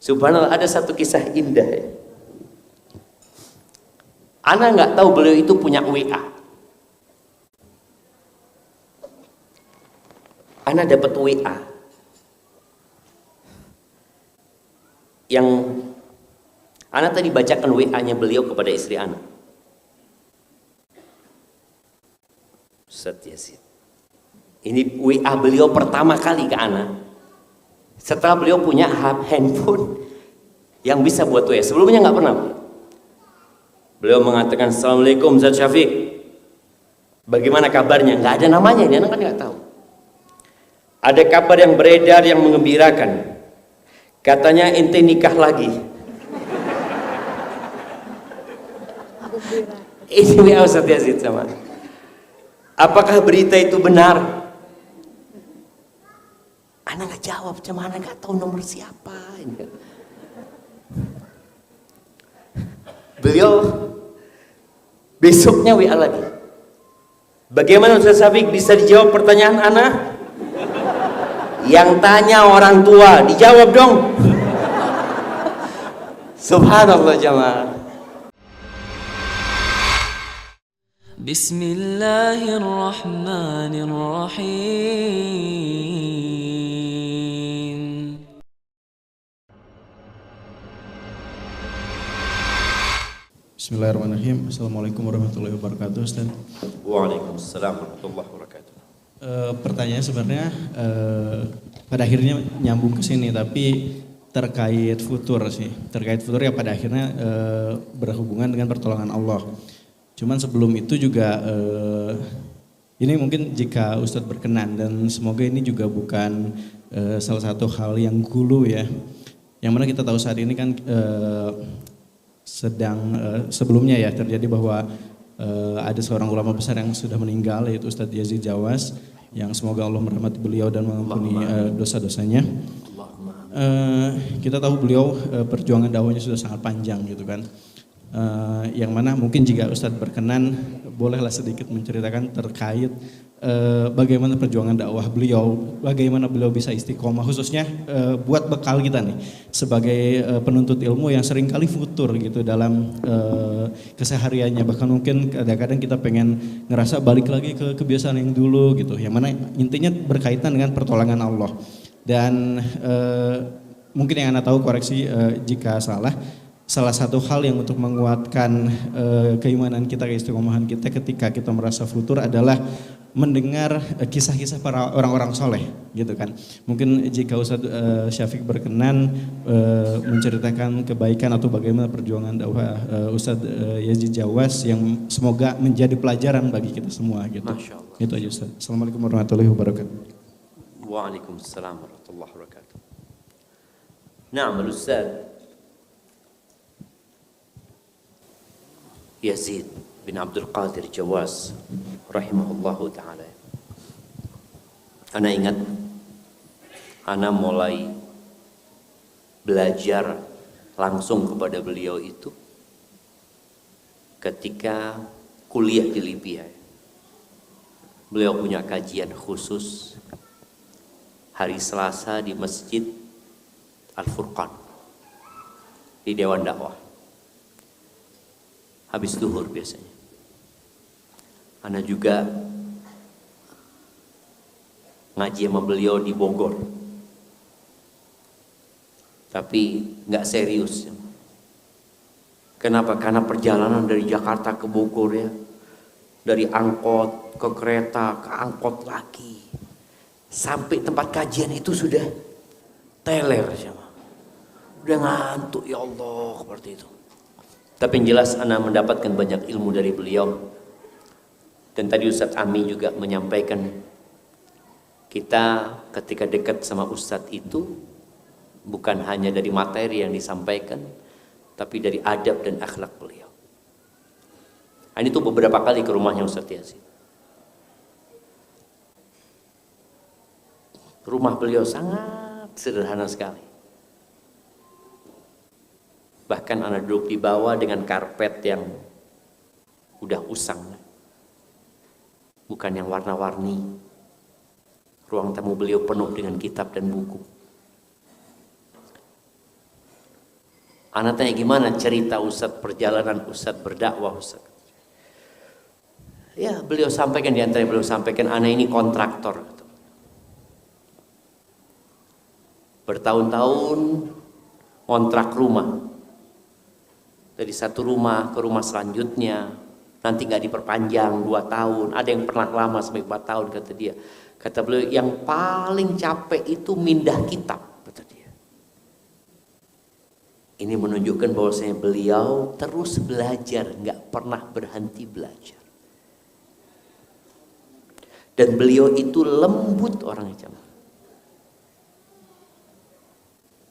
Subhanallah, ada satu kisah indah ya. Ana nggak tahu beliau itu punya WA. Ana dapat WA yang Ana tadi bacakan WA-nya beliau kepada istri Ana. Ustaz Yazid, ini WA beliau pertama kali ke Ana setelah beliau punya handphone yang bisa buat WA. Sebelumnya nggak pernah. Beliau mengatakan, Assalamualaikum Ustaz Syafiq, bagaimana kabarnya? Nggak ada namanya, ini anak kan nggak tahu. Ada kabar yang beredar yang mengembirakan, katanya ente nikah lagi. Ini WA Ustaz Yazid sama. Apakah berita itu benar? Anak nggak jawab, cuma anak nggak tahu nomor siapa. Beliau besoknya WA lagi. Bagaimana Ustaz Syafiq, bisa dijawab pertanyaan anak? Yang tanya orang tua, dijawab dong. Subhanallah jamaah. Bismillahirrahmanirrahim. Bismillahirrahmanirrahim. Assalamualaikum warahmatullahi wabarakatuh, Ustaz. Waalaikumsalam warahmatullahi wabarakatuh. Pertanyaan sebenarnya pada akhirnya nyambung ke sini, tapi terkait futur sih. Terkait futur ya pada akhirnya berhubungan dengan pertolongan Allah. Cuman sebelum itu juga ini mungkin jika Ustadz berkenan, dan semoga ini juga bukan salah satu hal yang gulu ya. Yang mana kita tahu saat ini kan sedang sebelumnya ya terjadi bahwa ada seorang ulama besar yang sudah meninggal, yaitu Ustadz Yazid Jawas, yang semoga Allah merahmati beliau dan mengampuni dosa-dosanya. Kita tahu beliau perjuangan dakwahnya sudah sangat panjang gitu kan. Yang mana mungkin jika Ustadz berkenan bolehlah sedikit menceritakan terkait bagaimana perjuangan dakwah beliau, bagaimana beliau bisa istiqomah, khususnya buat bekal kita nih sebagai penuntut ilmu yang seringkali futur gitu dalam kesehariannya. Bahkan mungkin kadang-kadang kita pengen ngerasa balik lagi ke kebiasaan yang dulu gitu, yang mana intinya berkaitan dengan pertolongan Allah. Dan mungkin yang Anda tahu, koreksi jika salah, salah satu hal yang untuk menguatkan keimanan kita, keistiqomahan kita ketika kita merasa futur adalah mendengar kisah-kisah para orang-orang soleh gitu kan. Mungkin jika Ustadz Syafiq berkenan menceritakan kebaikan atau bagaimana perjuangan dakwah Ustadz Yazid Jawas yang semoga menjadi pelajaran bagi kita semua gitu. Masya Allah. Itu aja Ustadz. Assalamualaikum warahmatullahi wabarakatuh. Waalaikumsalam warahmatullahi wabarakatuh. Na'am Ustaz Yazid bin Abdul Qadir Jawas rahimahullahu ta'ala. Ana ingat ana mulai belajar langsung kepada beliau itu ketika kuliah di Libya. Beliau punya kajian khusus hari Selasa di Masjid Al-Furqan di Dewan Dakwah. Habis zuhur biasanya. Ana juga ngaji sama beliau di Bogor. Tapi nggak serius. Kenapa? Karena perjalanan dari Jakarta ke Bogor ya, dari angkot ke kereta ke angkot lagi, sampai tempat kajian itu sudah teler sama. Udah ngantuk ya Allah seperti itu. Tapi yang jelas ana mendapatkan banyak ilmu dari beliau. Dan tadi Ustadz Ami juga menyampaikan, kita ketika dekat sama Ustadz itu bukan hanya dari materi yang disampaikan, tapi dari adab dan akhlak beliau. Ini tuh beberapa kali ke rumahnya Ustadz Yazid. Rumah beliau sangat sederhana sekali. Bahkan anak duduk di bawah dengan karpet yang udah usang, bukan yang warna-warni. Ruang tamu beliau penuh dengan kitab dan buku. Anak tanya gimana cerita Ustadz, perjalanan Ustadz berdakwah Ustadz. Ya beliau sampaikan, di antara beliau sampaikan, anak ini kontraktor. Bertahun-tahun kontrak rumah. Dari satu rumah ke rumah selanjutnya, nanti nggak diperpanjang 2 tahun. Ada yang pernah lama sampai 4 tahun kata dia. Kata beliau yang paling capek itu mindah kitab, kata dia. Ini menunjukkan bahwasanya beliau terus belajar, nggak pernah berhenti belajar. Dan beliau itu lembut orangnya,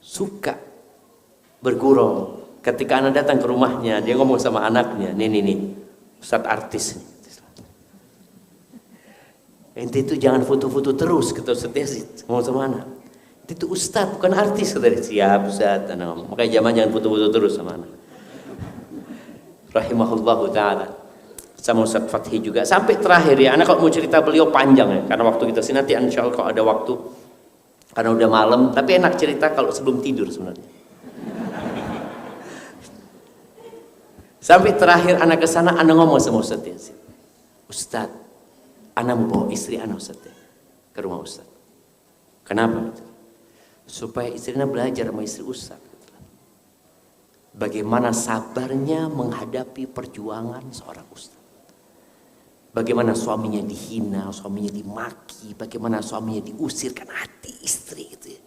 suka bergurau. Ketika anak datang ke rumahnya, dia ngomong sama anaknya, nih, Ustadz artis nih. Ente itu jangan foto-foto terus, kata Ustadz Yazid, ngomong sama anak. Itu Ustadz bukan artis, kata dia. Siap Ustadz, anak ngomong. Makanya zaman jangan foto-foto terus sama anak. Rahimahullahu ta'ala. Sama Ustadz Fathi juga. Sampai terakhir ya, anak kalau mau cerita beliau panjang ya. Karena waktu kita sini nanti insya Allah kalau ada waktu. Karena udah malam, tapi enak cerita kalau sebelum tidur sebenarnya. Sampai terakhir anak ke sana, anak ngomong sama Ustadz Yazid. Ustadz, anak mau bawa istri anak Ustadz ya, ke rumah Ustadz. Kenapa? Supaya istrinya belajar sama istri Ustadz. Bagaimana sabarnya menghadapi perjuangan seorang Ustadz. Bagaimana suaminya dihina, suaminya dimaki, bagaimana suaminya diusirkan hati istri gitu ya.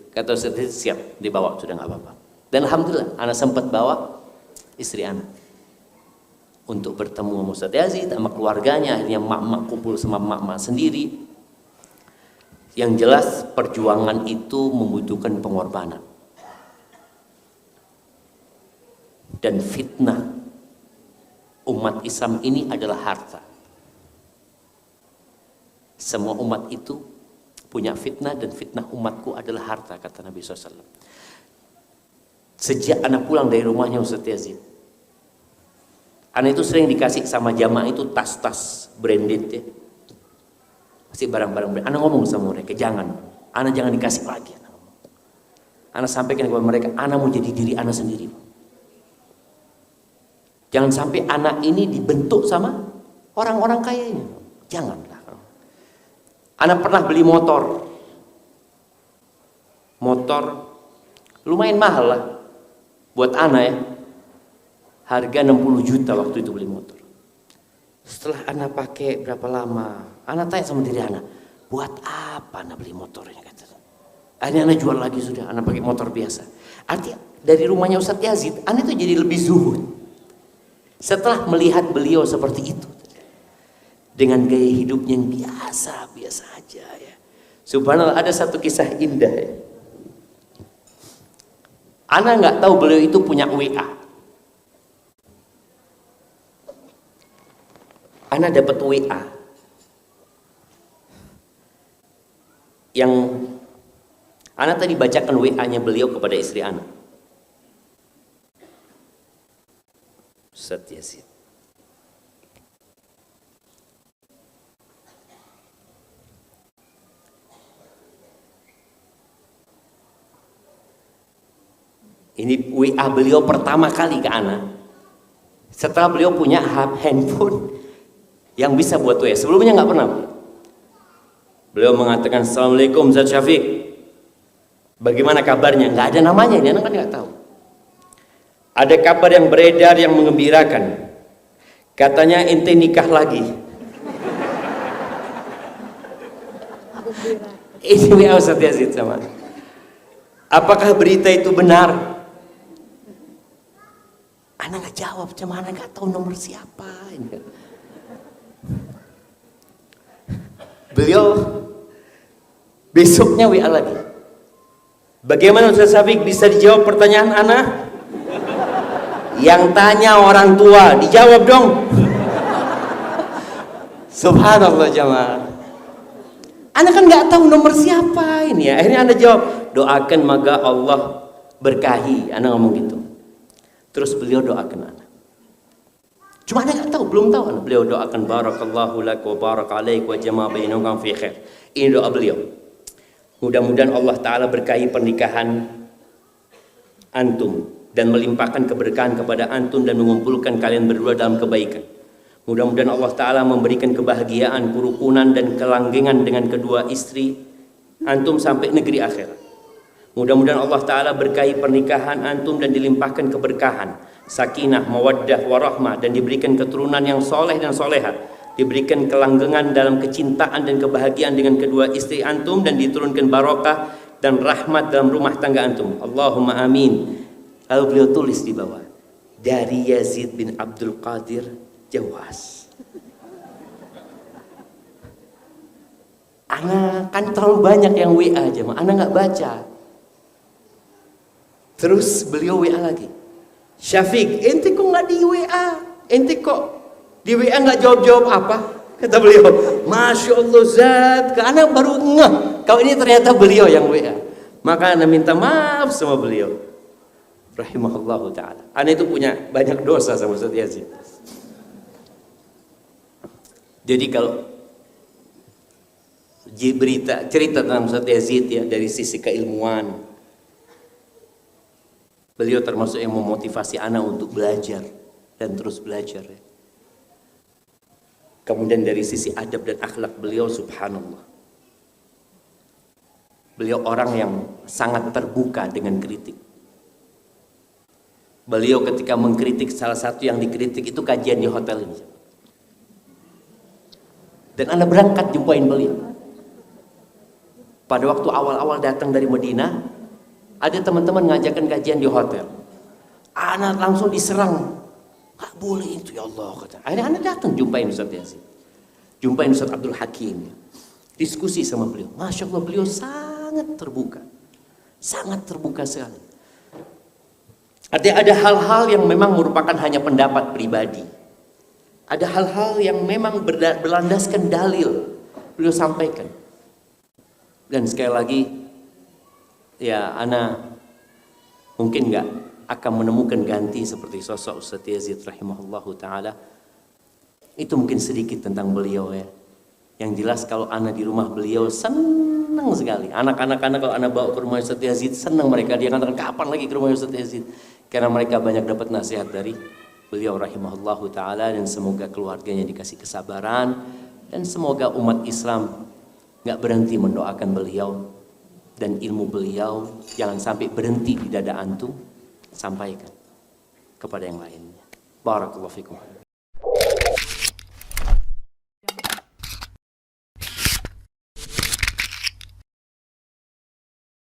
Kata Ustadz, siap dibawa, sudah nggak apa-apa. Dan alhamdulillah anak sempat bawa istri anak untuk bertemu sama Ustadz Yazid sama keluarganya. Akhirnya mak-mak kumpul sama mak-mak sendiri. Yang jelas perjuangan itu membutuhkan pengorbanan. Dan fitnah umat Islam ini adalah harta. Semua umat itu punya fitnah, dan fitnah umatku adalah harta, kata Nabi SAW. Sejak anak pulang dari rumahnya Ustadz Yazid, anak itu sering dikasih sama jamaah itu tas-tas branded ya, kasih barang-barang branded. Anak ngomong sama mereka, anak jangan dikasih lagi. Anak sampaikan kepada mereka, anak mau jadi diri anak sendiri. Jangan sampai anak ini dibentuk sama orang-orang kaya ini. Janganlah. Anak pernah beli motor. Motor lumayan mahal lah buat anak ya. Harga 60 juta waktu itu beli motor. Setelah anak pakai berapa lama, anak tanya sama diri anak, buat apa anak beli motornya? Akhirnya anak jual lagi sudah, anak pakai motor biasa. Artinya dari rumahnya Ustadz Yazid, anak itu jadi lebih zuhud. Setelah melihat beliau seperti itu, dengan gaya hidupnya yang biasa-biasa aja ya. Subhanallah, ada satu kisah indah ya. Ana nggak tahu beliau itu punya WA. Ana dapat WA yang Ana tadi bacakan WA-nya beliau kepada istri Ana. Ustadz Yazid. Ini WA beliau pertama kali ke Ana. Setelah beliau punya handphone yang bisa buat WA. Sebelumnya nggak pernah. Beliau mengatakan, Assalamualaikum Ustadz Syafiq. Bagaimana kabarnya? Nggak ada namanya, dia kan nggak tahu. Ada kabar yang beredar yang mengembirakan. Katanya ente nikah lagi. Ini WA Ustadz Yazid sama. Apakah berita itu benar? Anak nggak jawab, cuma anak nggak tahu nomor siapa. Beliau besoknya WA lagi. Bagaimana Ustadz Syafiq, bisa dijawab pertanyaan anak? Yang tanya orang tua, dijawab dong. Subhanallah jamaah. Anak kan nggak tahu nomor siapa ini ya. Akhirnya Anda jawab, doakan maka Allah berkahi. Anak ngomong gitu. Terus beliau doakan anak. Cuma anak nggak tahu, belum tahu anak. Beliau doakan barakallahu lak wa barak alaik wa jama' bainakum fi khair. Ini doa beliau. Mudah-mudahan Allah Ta'ala berkahi pernikahan antum dan melimpahkan keberkahan kepada antum dan mengumpulkan kalian berdua dalam kebaikan. Mudah-mudahan Allah Ta'ala memberikan kebahagiaan, kerukunan dan kelanggengan dengan kedua istri antum sampai negeri akhirat. Mudah-mudahan Allah Ta'ala berkahi pernikahan antum dan dilimpahkan keberkahan, sakinah, mawaddah, warahmah, dan diberikan keturunan yang soleh dan soleha, diberikan kelanggengan dalam kecintaan dan kebahagiaan dengan kedua istri antum, dan diturunkan barokah dan rahmat dalam rumah tangga antum. Allahumma amin. Lalu beliau tulis di bawah, dari Yazid bin Abdul Qadir Jawas. Ana kan terlalu banyak yang WA aja, ana nggak baca. Terus beliau WA lagi, Syafiq, ente kok nggak di WA? Ente kok di WA nggak jawab-jawab apa? Kata beliau, Masya Allah Zat, ke ana baru ngeh kalau ini ternyata beliau yang WA. Maka ana minta maaf sama beliau. Rahimahullahu ta'ala. Ana itu punya banyak dosa sama Ustaz Yazid. Jadi kalau cerita tentang Ustaz Yazid ya, dari sisi keilmuan, beliau termasuk yang memotivasi anak untuk belajar dan terus belajar ya. Kemudian dari sisi adab dan akhlak beliau, subhanallah, beliau orang yang sangat terbuka dengan kritik. Beliau ketika mengkritik, salah satu yang dikritik itu kajian di hotel ini. Dan Anda berangkat jumpain beliau. Pada waktu awal-awal datang dari Madinah, ada teman-teman ngajakan kajian di hotel. Anda langsung diserang. Gak boleh itu ya Allah, kata. Akhirnya Anda datang jumpain Ustaz Yazid. Jumpain Ustaz Abdul Hakim. Diskusi sama beliau. Masya Allah, beliau sangat terbuka. Sangat terbuka sekali. Artinya ada hal-hal yang memang merupakan hanya pendapat pribadi. Ada hal-hal yang memang berlandaskan dalil, beliau sampaikan. Dan sekali lagi, ya ana mungkin nggak akan menemukan ganti seperti sosok Ustaz Yazid rahimahullahu ta'ala. Itu mungkin sedikit tentang beliau ya. Yang jelas kalau ana di rumah beliau senang sekali. Anak-anak kalau ana bawa ke rumah Ustaz Yazid, senang mereka. Dia katakan kapan lagi ke rumah Ustaz Yazid. Karena mereka banyak dapat nasihat dari beliau rahimahullahu ta'ala, dan semoga keluarganya dikasih kesabaran, dan semoga umat Islam gak berhenti mendoakan beliau, dan ilmu beliau jangan sampai berhenti di dada antum, sampaikan kepada yang lainnya. Barakallahu fikum.